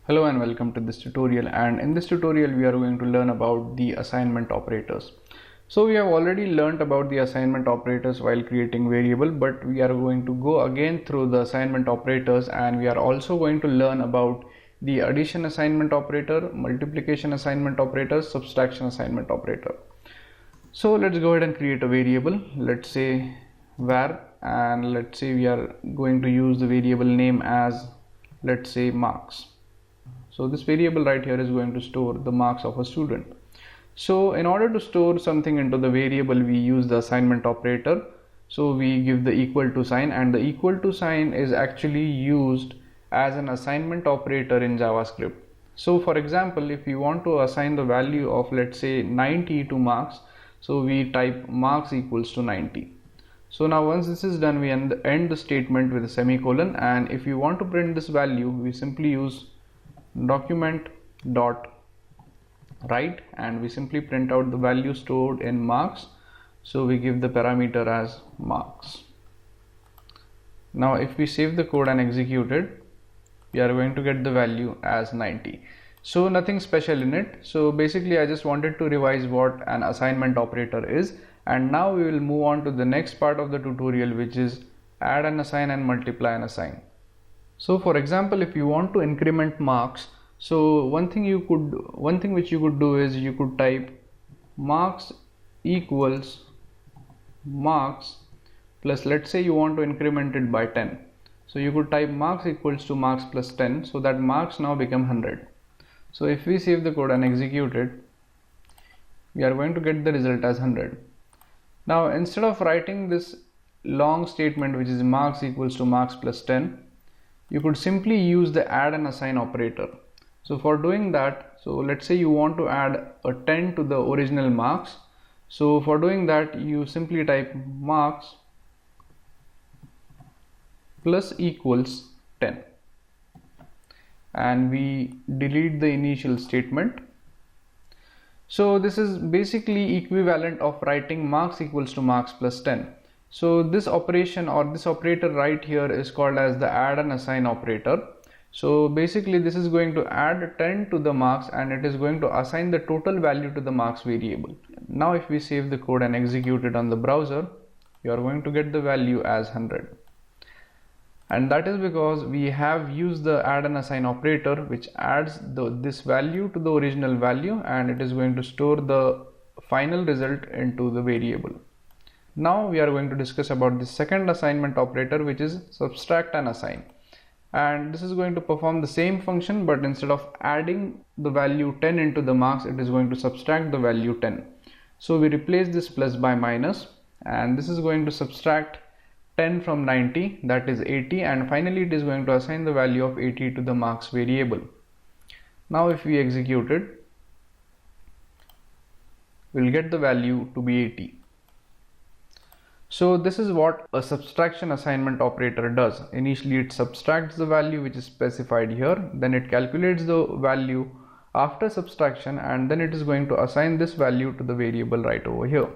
Hello and welcome to this tutorial, and in this tutorial we are going to learn about the assignment operators. So we have already learned about the assignment operators while creating variable, but we are going to go again through the assignment operators, and we are also going to learn about the addition assignment operator, multiplication assignment operator, subtraction assignment operator. So let's go ahead and create a variable. Let's say var, and let's say we are going to use the variable name as, let's say, marks. So this variable right here is going to store the marks of a student. So in order to store something into the variable, we use the assignment operator. So we give the equal to sign, and the equal to sign is actually used as an assignment operator in JavaScript. So for example, if we want to assign the value of, let's say, 90 to marks, so we type marks equals to 90. So now once this is done, we end the statement with a semicolon, and if you want to print this value, we simply use document dot write, and we simply print out the value stored in marks. So we give the parameter as marks. Now if we save the code and execute it, we are going to get the value as 90. So nothing special in it. So basically I just wanted to revise what an assignment operator is, and now we will move on to the next part of the tutorial, which is add and assign and multiply and assign. So for example, if you want to increment marks, so one thing which you could do is you could type marks equals marks plus, let's say you want to increment it by 10. So you could type marks equals to marks plus 10, so that marks now become 100. So if we save the code and execute it, we are going to get the result as 100. Now instead of writing this long statement which is marks equals to marks plus 10, you could simply use the add and assign operator. So for doing that, so let's say you want to add a 10 to the original marks. So for doing that, you simply type marks plus equals 10, and we delete the initial statement. So this is basically equivalent of writing marks equals to marks plus 10. So this operation or this operator right here is called as the add and assign operator. So basically this is going to add 10 to the marks, and it is going to assign the total value to the marks variable. Now if we save the code and execute it on the browser, you are going to get the value as 100. And that is because we have used the add and assign operator, which adds this value to the original value, and it is going to store the final result into the variable. Now we are going to discuss about the second assignment operator, which is subtract and assign. And this is going to perform the same function, but instead of adding the value 10 into the marks, it is going to subtract the value 10. So we replace this plus by minus, and this is going to subtract 10 from 90, that is 80, and finally it is going to assign the value of 80 to the marks variable. Now if we execute it, we'll get the value to be 80. So this is what a subtraction assignment operator does. Initially it subtracts the value which is specified here, then it calculates the value after subtraction, and then it is going to assign this value to the variable right over here.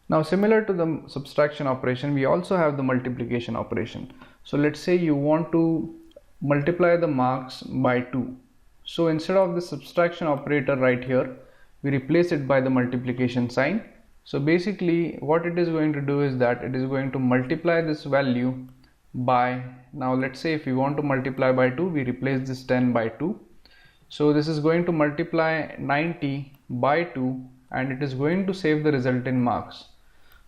Now similar to the subtraction operation, we also have the multiplication operation. So let's say you want to multiply the marks by 2. So instead of the subtraction operator right here, we replace it by the multiplication sign. So basically what it is going to do is that it is going to multiply this value by, now let's say if we want to multiply by 2, we replace this 10 by 2. So this is going to multiply 90 by 2, and it is going to save the result in marks.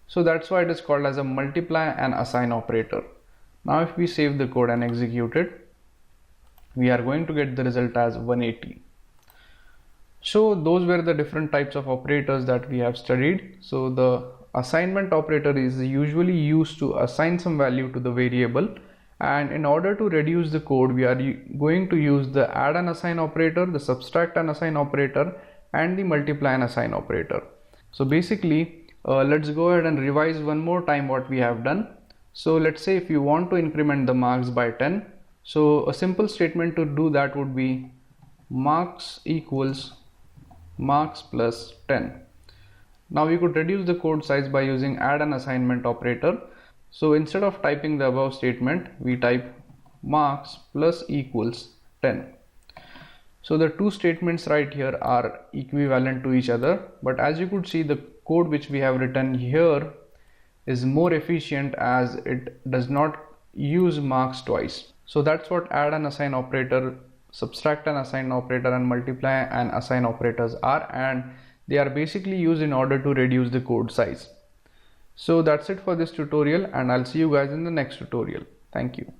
So that's why it is called as a multiply and assign operator. Now if we save the code and execute it, we are going to get the result as 180. So those were the different types of operators that we have studied. So the assignment operator is usually used to assign some value to the variable, and in order to reduce the code, we are going to use the add and assign operator, the subtract and assign operator, and the multiply and assign operator. So basically let's go ahead and revise one more time what we have done. So let's say if you want to increment the marks by 10, so a simple statement to do that would be marks equals marks plus 10. Now we could reduce the code size by using add and assignment operator. So instead of typing the above statement, we type marks plus equals 10. So the two statements right here are equivalent to each other, but as you could see, the code which we have written here is more efficient as it does not use marks twice. So that's what add and assign operator, subtract and assign operator, and multiply and assign operators are, and they are basically used in order to reduce the code size. So that's it for this tutorial, and I'll see you guys in the next tutorial. Thank you.